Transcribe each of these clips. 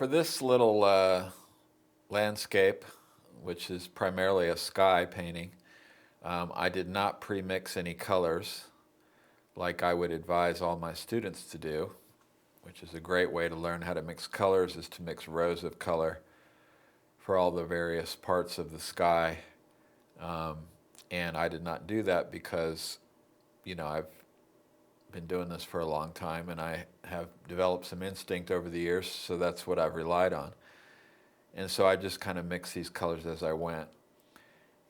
for this little landscape, which is primarily a sky painting, I did not pre-mix any colors like I would advise all my students to do, which is a great way to learn how to mix colors, is to mix rows of color for all the various parts of the sky. Um, and I did not do that because, I've been doing this for a long time and I have developed some instinct over the years, so that's what I've relied on. And so I just kind of mix these colors as I went.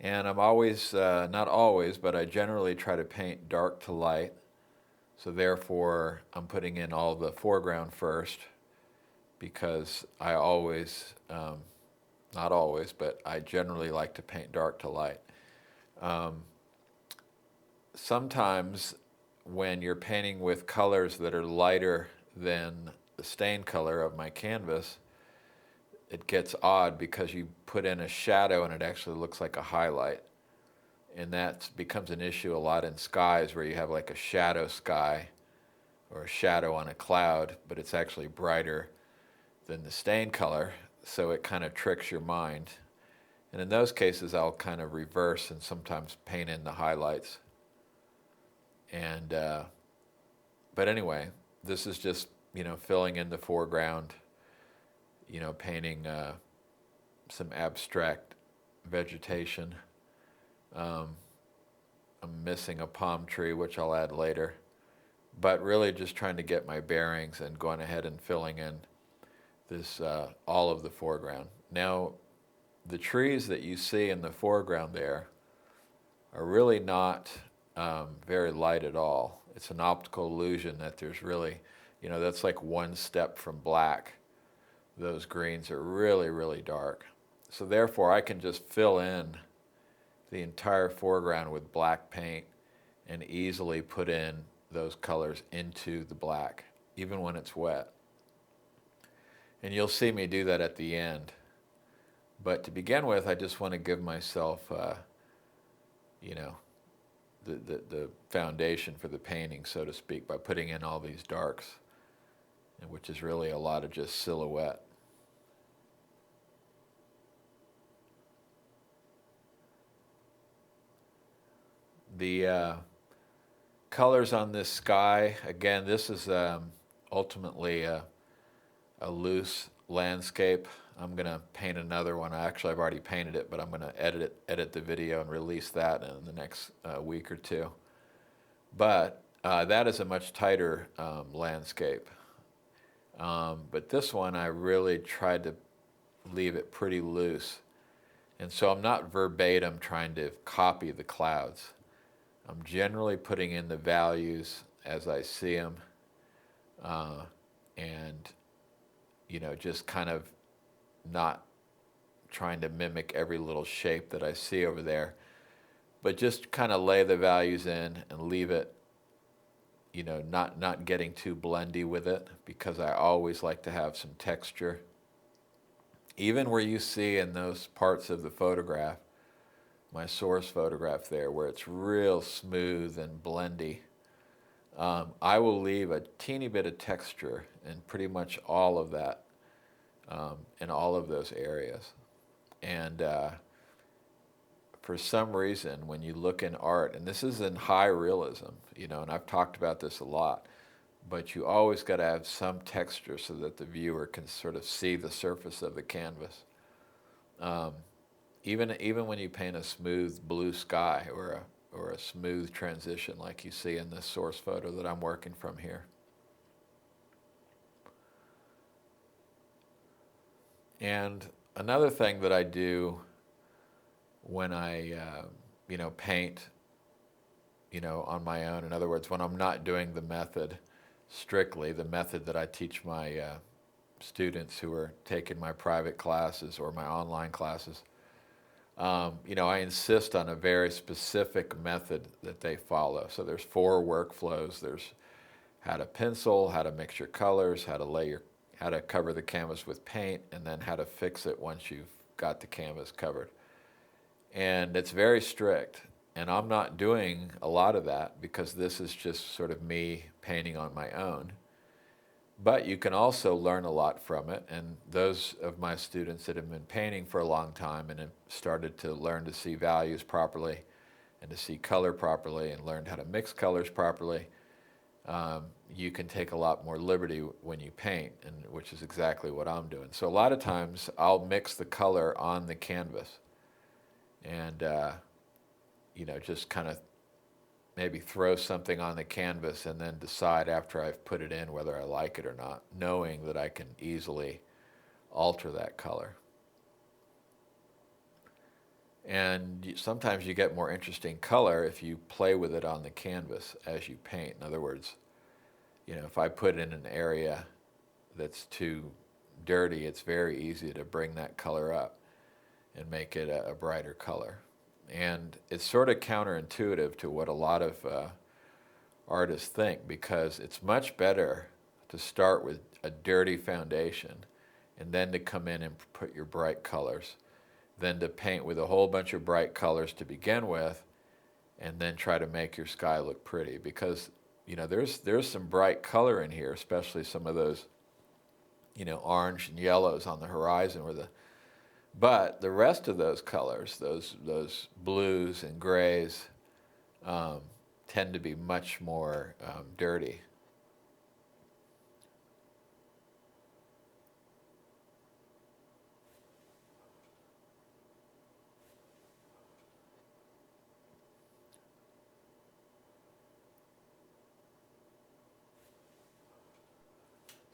And I'm always, not always, but I generally try to paint dark to light. So therefore, I'm putting in all the foreground first because I always, not always, but I generally like to paint dark to light. Sometimes when you're painting with colors that are lighter than the stain color of my canvas, it gets odd because you put in a shadow and it actually looks like a highlight. And that becomes an issue a lot in skies where you have like a shadow sky or a shadow on a cloud, but it's actually brighter than the stain color, so it kind of tricks your mind. And in those cases, I'll kind of reverse and sometimes paint in the highlights. And but anyway, this is just filling in the foreground, painting some abstract vegetation. I'm missing a palm tree, which I'll add later, but really just trying to get my bearings and going ahead and filling in this all of the foreground. Now, the trees that you see in the foreground there are really not very light at all. It's an optical illusion that there's really, that's like one step from black. Those greens are really, really dark. So therefore, I can just fill in the entire foreground with black paint and easily put in those colors into the black, even when it's wet. And you'll see me do that at the end. But to begin with, I just want to give myself, the foundation for the painting, so to speak, by putting in all these darks, which is really a lot of just silhouette. The colors on this sky, again, this is ultimately a loose landscape. I'm going to paint another one. Actually, I've already painted it, but I'm going to edit the video and release that in the next week or two. But that is a much tighter landscape. But this one, I really tried to leave it pretty loose. And so I'm not verbatim trying to copy the clouds. I'm generally putting in the values as I see them, and just kind of not trying to mimic every little shape that I see over there, but just kind of lay the values in and leave it, not getting too blendy with it, because I always like to have some texture. Even where you see in those parts of the photograph, my source photograph there, where it's real smooth and blendy, I will leave a teeny bit of texture in pretty much all of that, in all of those areas. And for some reason, when you look in art, and this is in high realism, and I've talked about this a lot, but you always got to have some texture so that the viewer can sort of see the surface of the canvas. Even when you paint a smooth blue sky or a smooth transition like you see in this source photo that I'm working from here. And another thing that I do when I paint on my own, in other words, when I'm not doing the method strictly, the method that I teach my students who are taking my private classes or my online classes, I insist on a very specific method that they follow. So there's 4 workflows. There's how to pencil, how to mix your colors, how to cover the canvas with paint, and then how to fix it once you've got the canvas covered. And it's very strict. And I'm not doing a lot of that because this is just sort of me painting on my own. But you can also learn a lot from it, and those of my students that have been painting for a long time and have started to learn to see values properly and to see color properly and learned how to mix colors properly, you can take a lot more liberty when you paint, and which is exactly what I'm doing. So a lot of times I'll mix the color on the canvas and just kind of maybe throw something on the canvas and then decide after I've put it in whether I like it or not, knowing that I can easily alter that color. And sometimes you get more interesting color if you play with it on the canvas as you paint. In other words, if I put in an area that's too dirty, it's very easy to bring that color up and make it a brighter color. And it's sort of counterintuitive to what a lot of artists think, because it's much better to start with a dirty foundation and then to come in and put your bright colors than to paint with a whole bunch of bright colors to begin with and then try to make your sky look pretty. Because there's some bright color in here, especially some of those orange and yellows on the horizon but the rest of those colors, those blues and grays, tend to be much more dirty.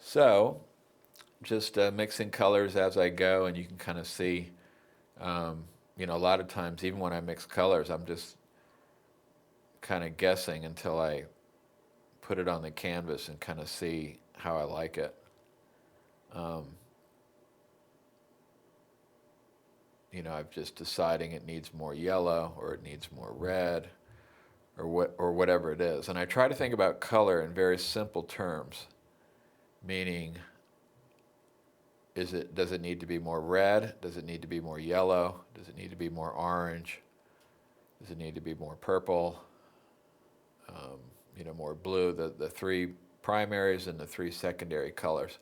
So just mixing colors as I go, and you can kind of see, a lot of times, even when I mix colors, I'm just kind of guessing until I put it on the canvas and kind of see how I like it. I'm just deciding it needs more yellow or it needs more red or whatever it is. And I try to think about color in very simple terms, meaning does it need to be more red? Does it need to be more yellow? Does it need to be more orange? Does it need to be more purple? More blue? The three primaries and the three secondary colors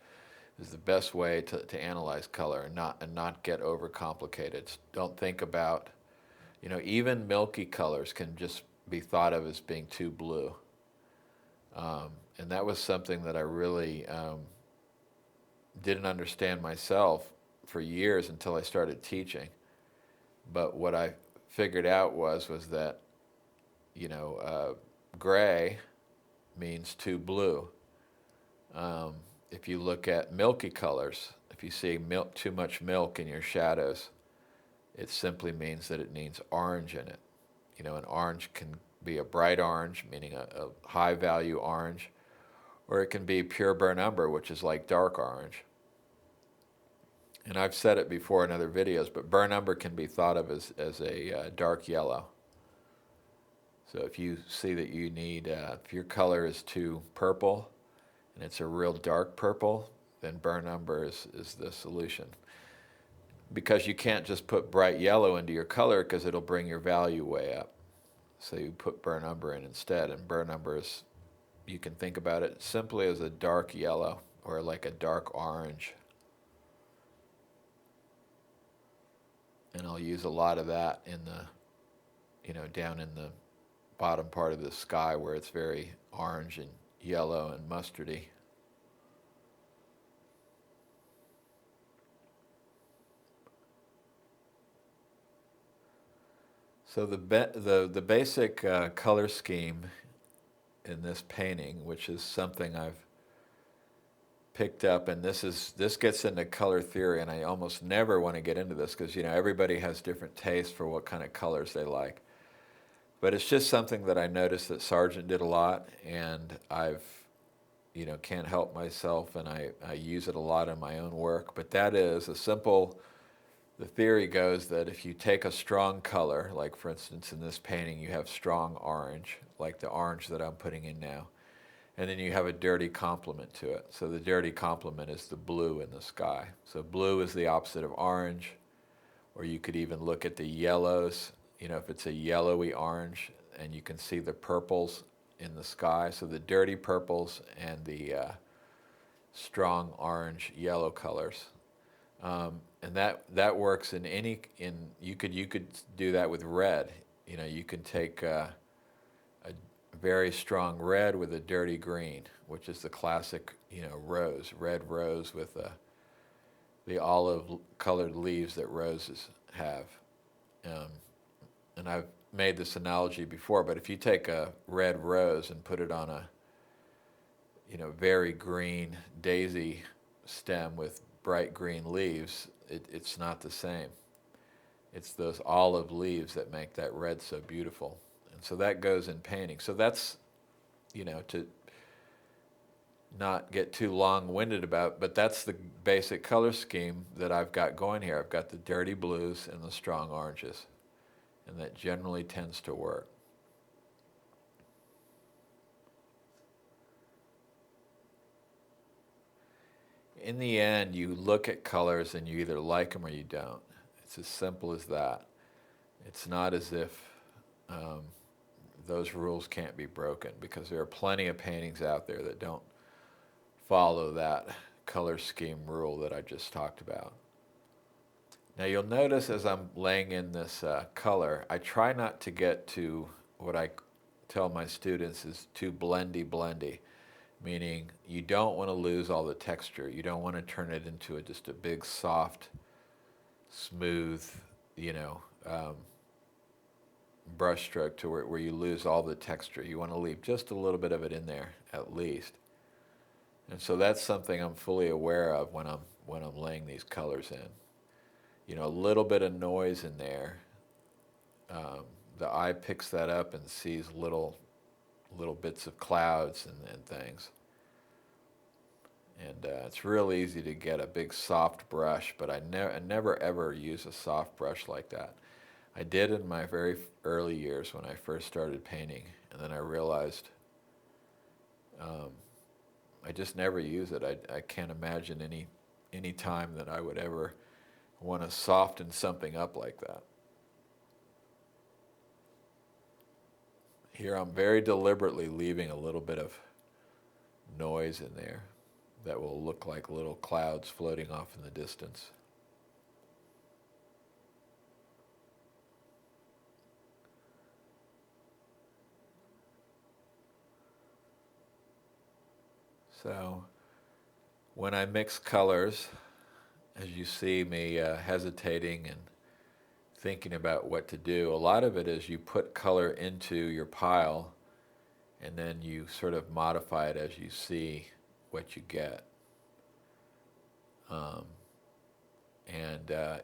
is the best way to analyze color and not get overcomplicated. Don't think about, even milky colors can just be thought of as being too blue. And that was something that I really didn't understand myself for years until I started teaching. But what I figured out was that, gray means too blue. If you look at milky colors, if you see too much milk in your shadows, it simply means that it needs orange in it. An orange can be a bright orange, meaning a high value orange, or it can be pure burnt umber, which is like dark orange. And I've said it before in other videos, but burnt umber can be thought of as a dark yellow. So if you see that you need, if your color is too purple and it's a real dark purple, then burnt umber is the solution. Because you can't just put bright yellow into your color because it'll bring your value way up. So you put burnt umber in instead, and burnt umber is, you can think about it simply as a dark yellow or like a dark orange. And I'll use a lot of that in the, down in the bottom part of the sky where it's very orange and yellow and mustardy. So the basic color scheme in this painting, which is something I've picked up, and this gets into color theory, and I almost never want to get into this because everybody has different tastes for what kind of colors they like. But it's just something that I noticed that Sargent did a lot, and I've can't help myself, and I use it a lot in my own work. But that is the theory goes that if you take a strong color, like for instance in this painting you have strong orange, like the orange that I'm putting in now, and then you have a dirty complement to it. So the dirty complement is the blue in the sky. So blue is the opposite of orange, or you could even look at the yellows, if it's a yellowy orange, and you can see the purples in the sky. So the dirty purples and the strong orange, yellow colors. And that works in you could do that with red. You know, you can take a very strong red with a dirty green, which is the classic, red rose with the olive colored leaves that roses have. Um, and I've made this analogy before, but if you take a red rose and put it on a, very green daisy stem with bright green leaves, it's not the same. It's those olive leaves that make that red so beautiful. And so that goes in painting. So that's, to not get too long-winded about, but that's the basic color scheme that I've got going here. I've got the dirty blues and the strong oranges, and that generally tends to work. In the end, you look at colors and you either like them or you don't. It's as simple as that. It's not as if um, those rules can't be broken, because there are plenty of paintings out there that don't follow that color scheme rule that I just talked about. Now you'll notice as I'm laying in this color, I try not to get to what I tell my students is too blendy, meaning you don't want to lose all the texture. You don't want to turn it into just a big, soft, smooth, brush stroke to where you lose all the texture. You want to leave just a little bit of it in there at least. And so that's something I'm fully aware of when I'm laying these colors in. A little bit of noise in there. The eye picks that up and sees little bits of clouds and things. And it's real easy to get a big soft brush, but I never ever use a soft brush like that. I did in my very early years when I first started painting, and then I realized I just never use it. I can't imagine any time that I would ever want to soften something up like that. Here I'm very deliberately leaving a little bit of noise in there that will look like little clouds floating off in the distance. So when I mix colors, as you see me hesitating and thinking about what to do, a lot of it is you put color into your pile and then you sort of modify it as you see what you get. And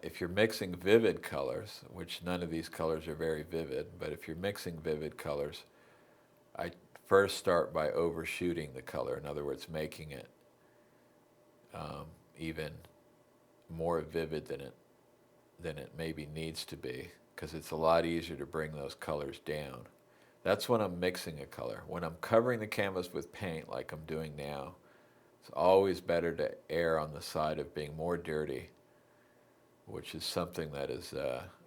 if you're mixing vivid colors, which none of these colors are very vivid, but if you're mixing vivid colors, I first start by overshooting the color. In other words, making it even more vivid than it maybe needs to be, because it's a lot easier to bring those colors down. That's when I'm mixing a color. When I'm covering the canvas with paint like I'm doing now, it's always better to err on the side of being more dirty, which is something that is,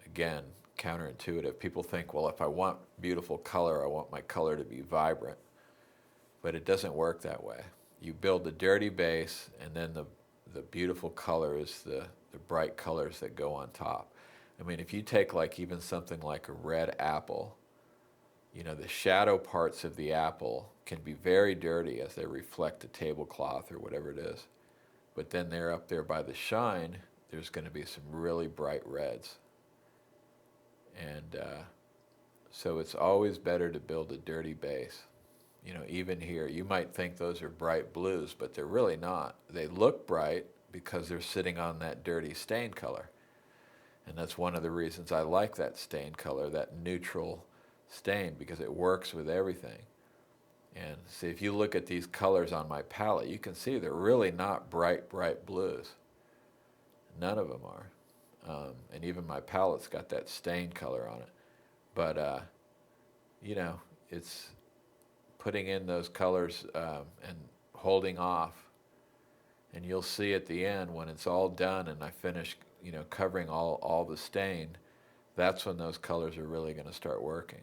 again, counterintuitive. People think, well, if I want beautiful color, I want my color to be vibrant. But it doesn't work that way. You build the dirty base, and then the beautiful color is the bright colors that go on top. I mean, if you take even something like a red apple, the shadow parts of the apple can be very dirty as they reflect the tablecloth or whatever it is. But then they're up there by the shine, there's going to be some really bright reds. And so it's always better to build a dirty base. Even here, you might think those are bright blues, but they're really not. They look bright because they're sitting on that dirty stain color. And that's one of the reasons I like that stain color, that neutral stain, because it works with everything. And see, if you look at these colors on my palette, you can see they're really not bright blues. None of them are. And even my palette's got that stain color on it. But, it's putting in those colors and holding off. And you'll see at the end, when it's all done and I finish, covering all the stain, that's when those colors are really going to start working.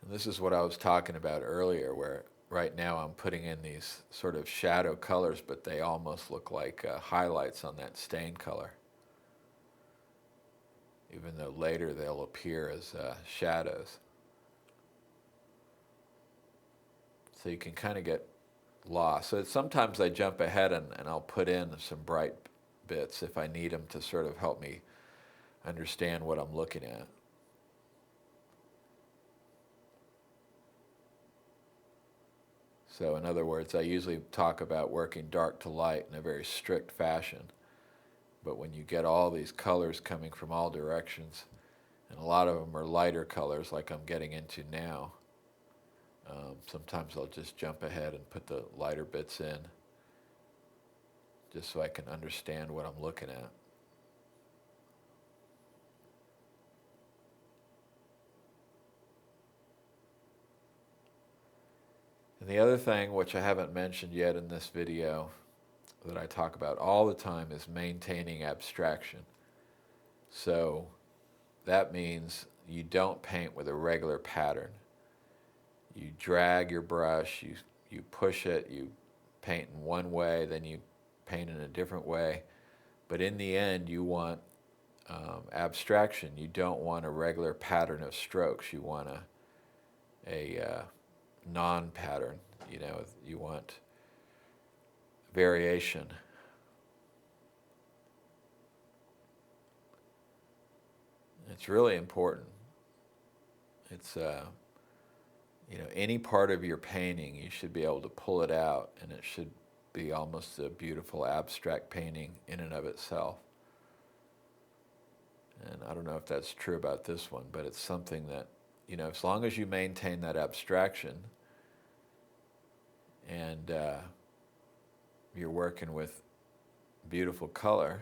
This is what I was talking about earlier, where right now I'm putting in these sort of shadow colors, but they almost look like highlights on that stain color, even though later they'll appear as shadows. So you can kind of get lost. So sometimes I jump ahead and I'll put in some bright bits if I need them to sort of help me understand what I'm looking at. So in other words, I usually talk about working dark to light in a very strict fashion. But when you get all these colors coming from all directions, and a lot of them are lighter colors like I'm getting into now, sometimes I'll just jump ahead and put the lighter bits in just so I can understand what I'm looking at. And the other thing, which I haven't mentioned yet in this video, that I talk about all the time is maintaining abstraction. So that means you don't paint with a regular pattern. You drag your brush, you push it, you paint in one way, then you paint in a different way. But in the end, you want abstraction. You don't want a regular pattern of strokes. You want a non-pattern. You know, you want variation. It's really important. It's you know, any part of your painting, you should be able to pull it out, and it should be almost a beautiful abstract painting in and of itself. And I don't know if that's true about this one, but it's something that, you know, as long as you maintain that abstraction and you're working with beautiful color,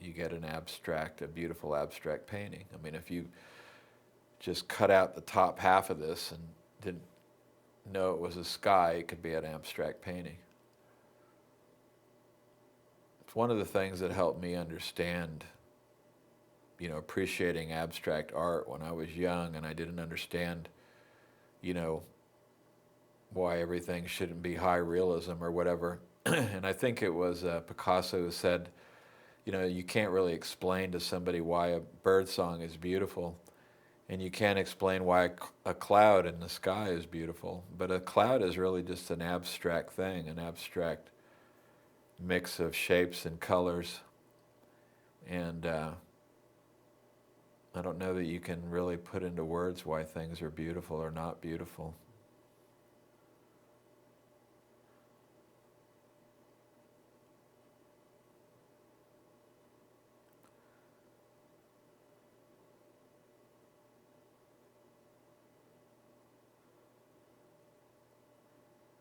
you get a beautiful abstract painting. I mean, if you just cut out the top half of this and didn't know it was a sky, it could be an abstract painting. It's one of the things that helped me understand, you know, appreciating abstract art when I was young and I didn't understand, you know, why everything shouldn't be high realism or whatever. And I think it was Picasso who said, you know, you can't really explain to somebody why a bird song is beautiful, and you can't explain why a cloud in the sky is beautiful. But a cloud is really just an abstract thing, an abstract mix of shapes and colors. And I don't know that you can really put into words why things are beautiful or not beautiful.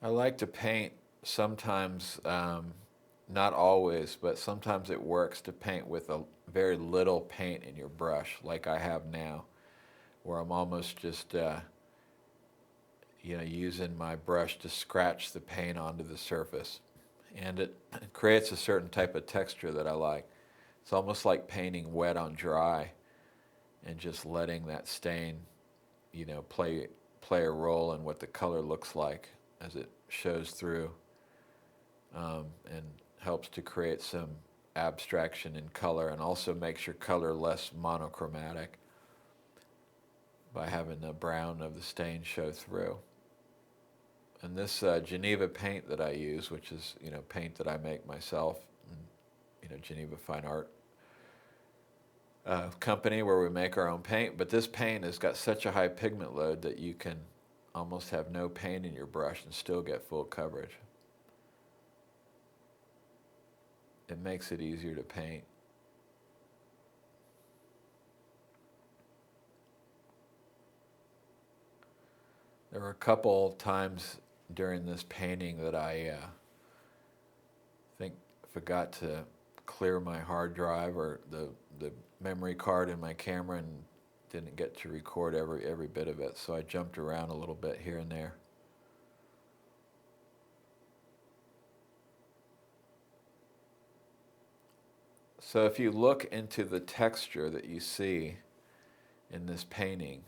I like to paint sometimes, not always, but sometimes it works to paint with a very little paint in your brush, like I have now, where I'm almost just, you know, using my brush to scratch the paint onto the surface. And it creates a certain type of texture that I like. It's almost like painting wet on dry and just letting that stain, you know, play a role in what the color looks like as it shows through, and helps to create some abstraction in color, and also makes your color less monochromatic by having the brown of the stain show through. And this Geneva paint that I use, which is, you know, paint that I make myself, and, you know, Geneva Fine Art company where we make our own paint, but this paint has got such a high pigment load that you can almost have no paint in your brush and still get full coverage. It makes it easier to paint. There were a couple times during this painting that I think forgot to clear my hard drive or the memory card in my camera, and didn't get to record every bit of it, so I jumped around a little bit here and there. So if you look into the texture that you see in this painting,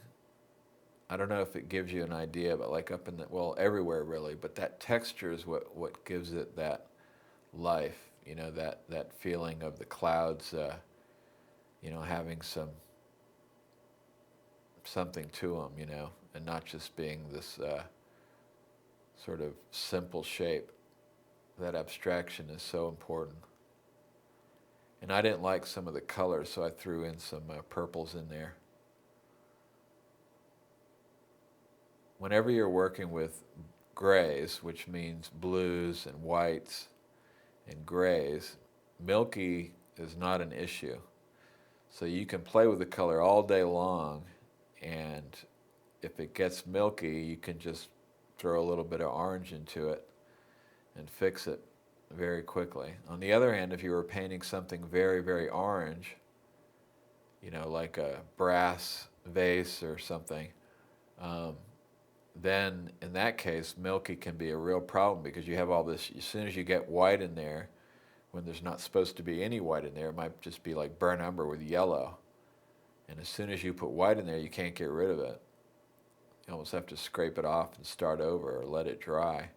I don't know if it gives you an idea, but like up in the, well, everywhere really, but that texture is what gives it that life, you know, that feeling of the clouds, you know, having something to them, you know, and not just being this sort of simple shape. That abstraction is so important. And I didn't like some of the colors, so I threw in some purples in there. Whenever you're working with grays, which means blues and whites and grays, milky is not an issue. So you can play with the color all day long, and if it gets milky, you can just throw a little bit of orange into it and fix it very quickly. On the other hand, if you were painting something very, very orange, you know, like a brass vase or something, um, then in that case, milky can be a real problem because you have all this, as soon as you get white in there, when there's not supposed to be any white in there, it might just be like burnt umber with yellow. And as soon as you put white in there, you can't get rid of it. You almost have to scrape it off and start over or let it dry,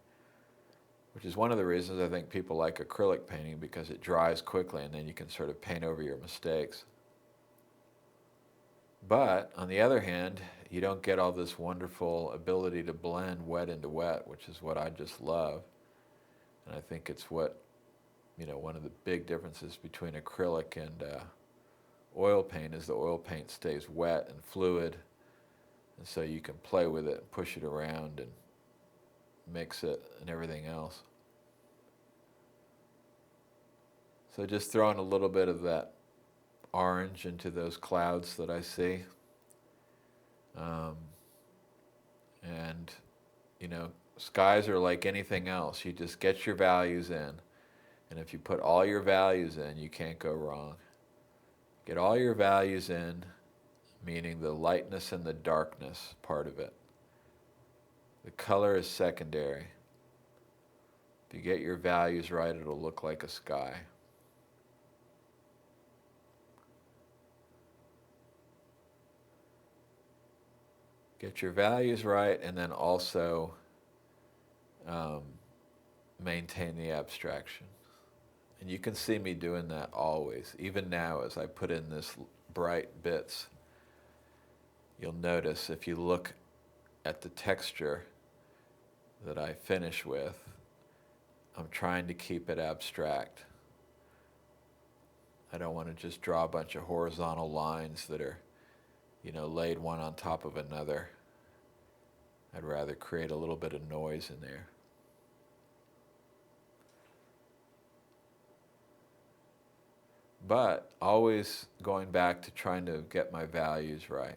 which is one of the reasons I think people like acrylic painting, because it dries quickly and then you can sort of paint over your mistakes. But on the other hand, you don't get all this wonderful ability to blend wet into wet, which is what I just love. And I think it's what, you know, one of the big differences between acrylic and oil paint is the oil paint stays wet and fluid, and so you can play with it and push it around and mix it and everything else. So just throwing a little bit of that orange into those clouds that I see. Um, and, you know, skies are like anything else. You just get your values in. And if you put all your values in, you can't go wrong. Get all your values in, meaning the lightness and the darkness part of it. The color is secondary. If you get your values right, it'll look like a sky. Get your values right, and then also um, maintain the abstraction. And you can see me doing that always. Even now, as I put in this bright bits, you'll notice if you look at the texture that I finish with, I'm trying to keep it abstract. I don't want to just draw a bunch of horizontal lines that are, you know, laid one on top of another. I'd rather create a little bit of noise in there. But always going back to trying to get my values right.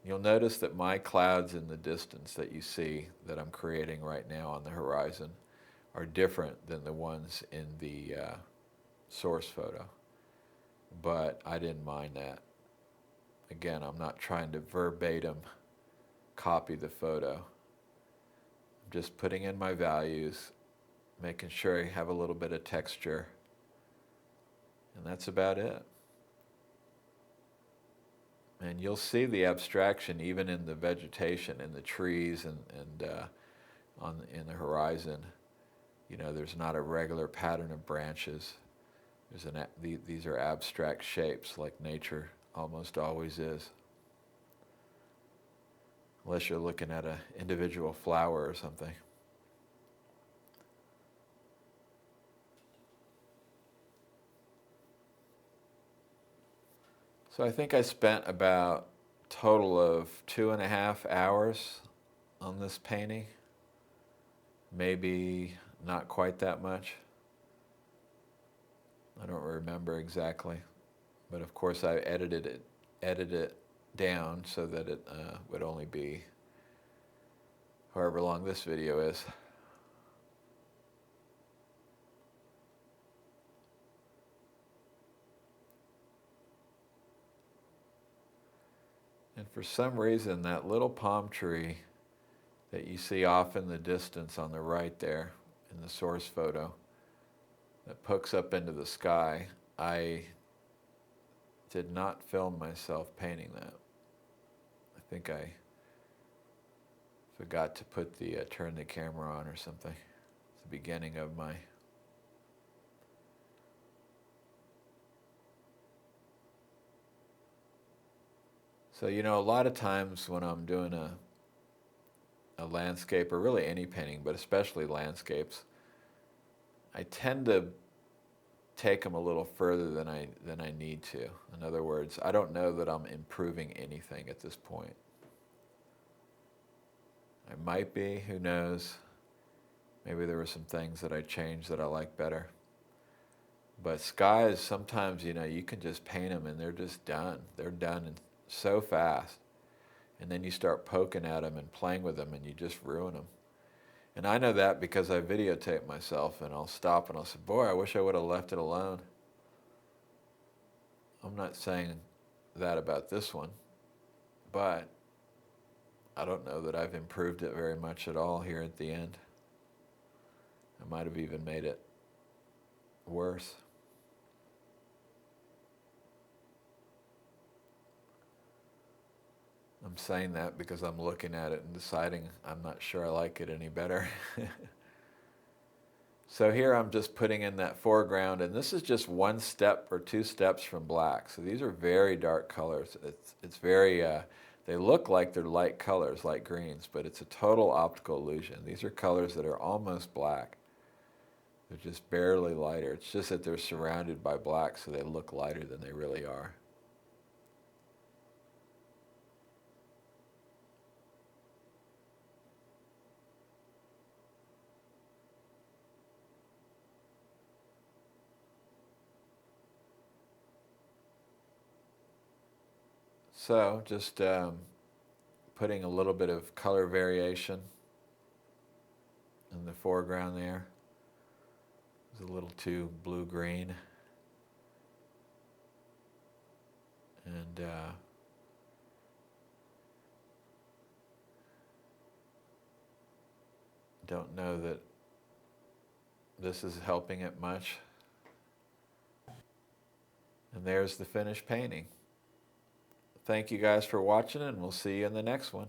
You'll notice that my clouds in the distance that you see that I'm creating right now on the horizon are different than the ones in the source photo. But I didn't mind that. Again, I'm not trying to verbatim copy the photo. I'm just putting in my values, making sure I have a little bit of texture, and that's about it. And you'll see the abstraction even in the vegetation, in the trees, and in the horizon. You know, there's not a regular pattern of branches. These are abstract shapes, like nature almost always is. Unless you're looking at an individual flower or something. So I think I spent about a total of 2.5 hours on this painting. Maybe not quite that much. I don't remember exactly. But of course I edited it down so that it would only be however long this video is. And for some reason, that little palm tree that you see off in the distance on the right there in the source photo that pokes up into the sky, I did not film myself painting that. I think I forgot to put the turn the camera on or something. It's the beginning of my So, you know, a lot of times when I'm doing a landscape, or really any painting, but especially landscapes, I tend to take them a little further than I need to. In other words, I don't know that I'm improving anything at this point. I might be, who knows? Maybe there were some things that I changed that I like better. But skies, sometimes, you know, you can just paint them and they're just done. They're done so fast. And then you start poking at them and playing with them and you just ruin them. And I know that because I videotape myself, and I'll stop and I'll say, boy, I wish I would have left it alone. I'm not saying that about this one, but I don't know that I've improved it very much at all here at the end. I might have even made it worse. I'm saying that because I'm looking at it and deciding I'm not sure I like it any better. So here I'm just putting in that foreground, and this is just one step or two steps from black. So these are very dark colors. It's very, they look like they're light colors, light greens, but it's a total optical illusion. These are colors that are almost black. They're just barely lighter. It's just that they're surrounded by black, so they look lighter than they really are. So just putting a little bit of color variation in the foreground there. It's a little too blue-green. And don't know that this is helping it much. And there's the finished painting. Thank you guys for watching, and we'll see you in the next one.